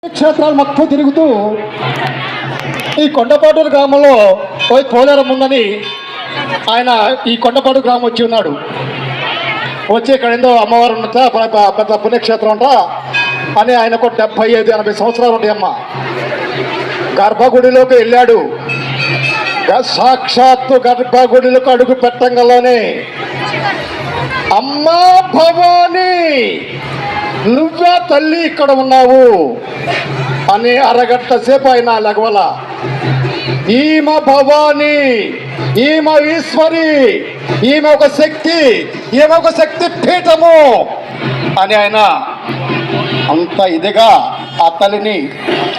క్షేత్రాలు మొత్తం తిరుగుతూ ఈ కొండపాటూరు గ్రామంలో పోయి కోలేరం ఉందని ఆయన ఈ కొండపాటు గ్రామం వచ్చి ఉన్నాడు. వచ్చి ఇక్కడ ఏందో అమ్మవారు ఉన్నట పెద్ద పుణ్యక్షేత్రం అంట అని ఆయనకు 75-80 సంవత్సరాలు ఉంటాయమ్మ. గర్భగుడిలోకి వెళ్ళాడు. సాక్షాత్తు గర్భగుడిలోకి అడుగు పెట్టంగానే అమ్మా భవానీ నువ్వే తల్లి ఇక్కడ ఉన్నావు అని అరగంట సేపు ఆయన లగవల. ఈమె భవానీ, ఈమె ఈశ్వరి, ఈమె ఒక శక్తి, ఈమె ఒక శక్తి పీఠము అని ఆయన అంత ఇదిగా ఆ తల్లిని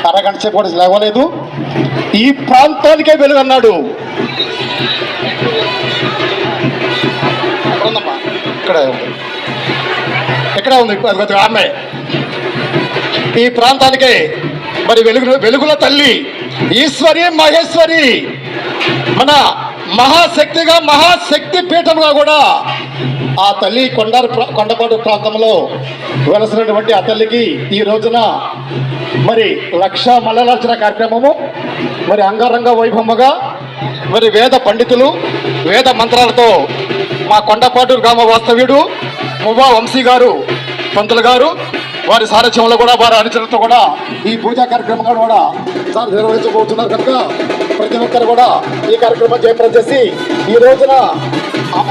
అరగంట సేపు కూడా లేవలేదు. ఈ ప్రాంతానికే వెలుగన్నాడు. ఇక్కడ ఉంది ఆమె. ఈ ప్రాంతానికే మరి వెలుగుల తల్లి ఈశ్వరి మహేశ్వరి, మన మహాశక్తిగా మహాశక్తి పీఠంగా కూడా ఆ తల్లి కొండపాటు ప్రాంతంలో వెలసినటువంటి ఆ తల్లికి ఈ రోజున మరి 1,00,000 మల్లెలార్చన కార్యక్రమము మరి అంగరంగ వైభవముగా మరి వేద పండితులు వేద మంత్రాలతో మా కొండపాటు గ్రామ వాస్తవ్యుడు మువ్వా వంశీ గారు పంతులు గారు వారి సారథ్యంలో కూడా వారి అనుచరులతో కూడా ఈ పూజా కార్యక్రమాలు కూడా సార్ నిర్వహించబోతున్నారు కనుక ప్రతి ఒక్కరు కూడా ఈ కార్యక్రమం జయప్రదం చేసి ఈ రోజున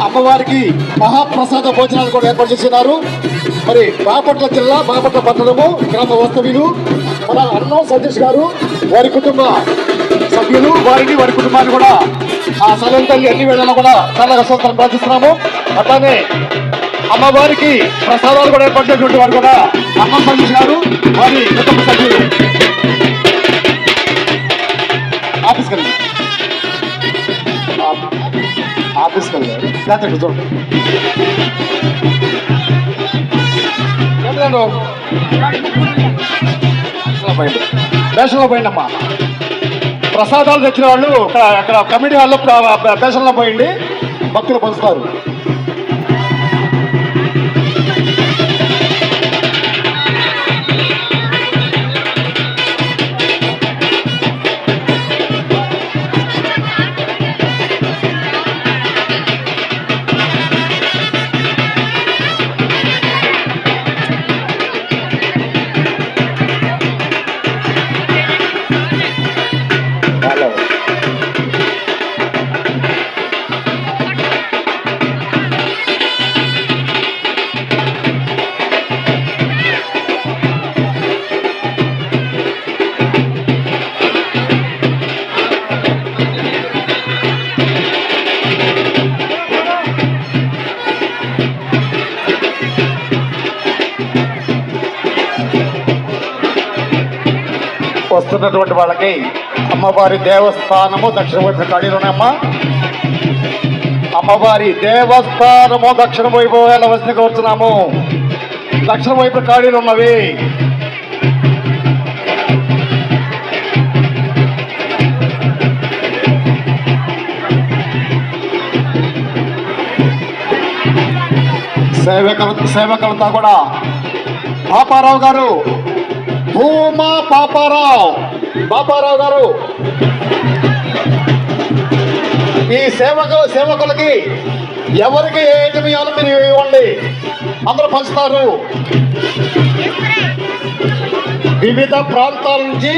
అమ్మవారికి మహాప్రసాద భోజనాలు కూడా ఏర్పాటు చేస్తున్నారు. మరి బాపట్ల జిల్లా బాపట్ల పట్టణము గ్రామ వాస్తవ్యులు మన అన్నం సతీష్ గారు వారి కుటుంబ సభ్యులు వారి కుటుంబాన్ని కూడా ఆ సలం తల్లి అన్ని వేళల్లో కూడా చాలా కష్టం ప్రార్థిస్తున్నాము. అట్లానే అమ్మవారికి ప్రసాదాలు కూడా ఏర్పాటు చేసినటువంటి వారు కూడా అన్నం సతీష్ గారు వారి కుటుంబ సభ్యులు. ఆఫీస్కి వెళ్ళారు చూడండి. బేషన్లో పోయిందమ్మా. ప్రసాదాలు తెచ్చిన వాళ్ళు అక్కడ కమిటీ హాల్లో బేషన్లో పోయింది భక్తులు పంచుతారు. వస్తున్నటువంటి వాళ్ళకి అమ్మవారి దేవస్థానము దక్షిణ వైపు ఖాళీలోనేమ్మా. అమ్మవారి దేవస్థానము దక్షిణ వైపు వస్తే కోరుతున్నాము. దక్షిణ వైపు ఖాళీలు ఉన్నవి. సేవకులంతా కూడా పాపారావు గారు, భూమా పాపారావు గారు ఈ సేవకులకి ఎవరికి ఏ యజమానులు మీరు ఇవ్వండి, అందరూ పంచుతారు. వివిధ ప్రాంతాల నుంచి